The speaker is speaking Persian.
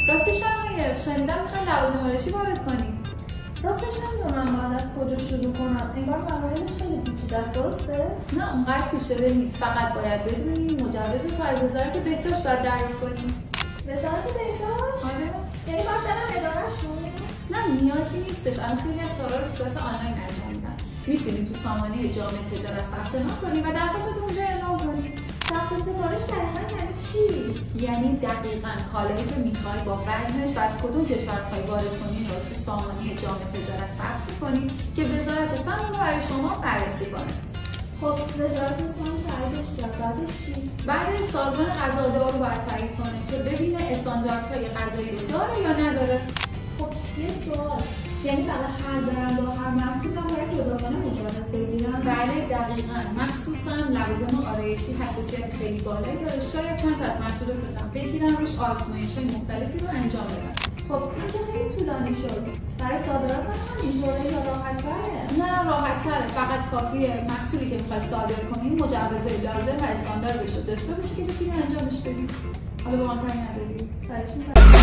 راستش هم شنیدم میخوای لوازم آرایشی وارد کنی. راستش نمیدونم باید از کجا شروع کنم. انگار مراحلش خیلی پیچیده است، درسته؟ نه اونقدر پیچیده نیست، فقط باید بدونی مجوز تو از وزارت بهداشت باید دریافت کنی. وزارت بهداشت؟ آره. یعنی باید برم اداره‌شون؟ نه نیازی نیستش، الان خیلی از کارا رو به صورت آنلاین انجام میدن. میتونی تو سامانه جامعه تجارت ثبت نام کنی و درخواست اونجا اعلام کنی. ثبت سفارش دقیقاً یعنی چی؟ یعنی دقیقاً کالایی که میخوای با وزنش و از کدوم کشور میخوای وارد کنی رو تو سامانه جامعه تجارت ثبت می‌کنی که وزارت سمت رو برای شما بررسی کنه. خب وزارت سمت تاییدش کرد، بعدش چی؟ بعدش سازمان غذادار رو باید تایید کنه که ببینه استانداردهای غذایی رو داره یا نداره. خب یه سوال، یعنی برای هر برند و هر محصول هم باید جداگانه مجوز بگیرن؟ بله دقیقاً، مخصوصا لوازم آرایشی حساسیت خیلی بالایی داره، شاید چند تا از محصولاتت هم بگیرن روش آزمایش‌های مختلفی رو انجام بدن. خب این که خیلی طولانی شد. برای صادرات هم همینطوره یا راحت‌تره؟ نه راحت‌تره، فقط کافیه محصولی که می‌خوای صادر کنی مجوز لازم و استانداردش رو داشته باشی که بتونی انجامش بدی. حالا با من کاری نداری.